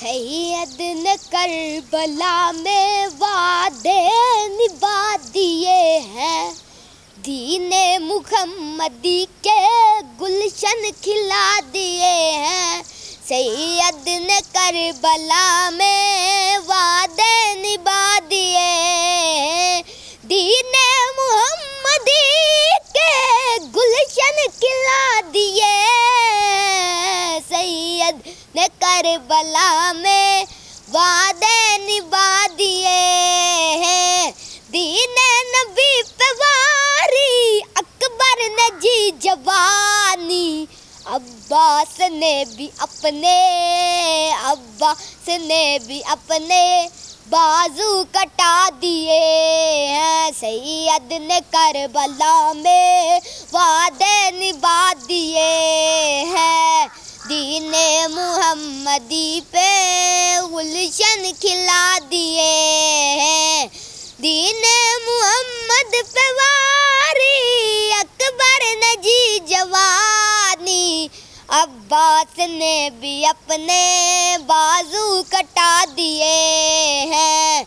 سید نے کربلا میں وعدے نبھا دیے ہیں، دین محمدی کے گلشن کھلا دیے ہیں۔ سید نے کربلا میں وعدے نبھا دیے ہیں، دین محمدی کے گلشن کھلا دیے ہیں۔ سید نے کربلا میں وعدے نبھا دیے ہیں، دین نبی پہ واری اکبر نے جی جوانی، عباس نے بھی اپنے بازو کٹا دیے ہیں۔ سید نے کربلا میں وعدے نبھا دیے ہیں، دین محمدی پہ گلشن کھلا دیے ہیں۔ دین محمد پہ واری اکبر نے جی جوانی، عباس نے بھی اپنے بازو کٹا دیے ہیں۔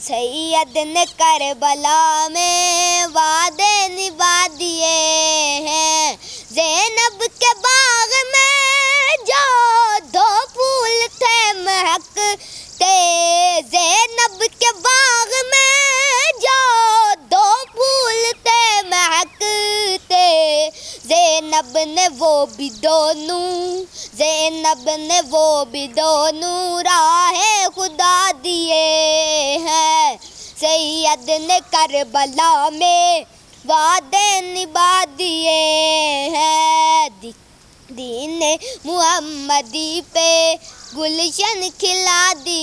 سید نے کربلا میں وعدے نبھا دیے ہیں، زینب کے باغ میں جو دو پھول تھے مہکتے، زینب کے باغ میں جو دو پھول تھے مہکتے، زینب نے وہ بھی دونوں راہ خدا دیے ہیں۔ سید نے کربلا میں وعدے نبھا دیے ہیں، دین محمدی پہ گلشن کھلا دیے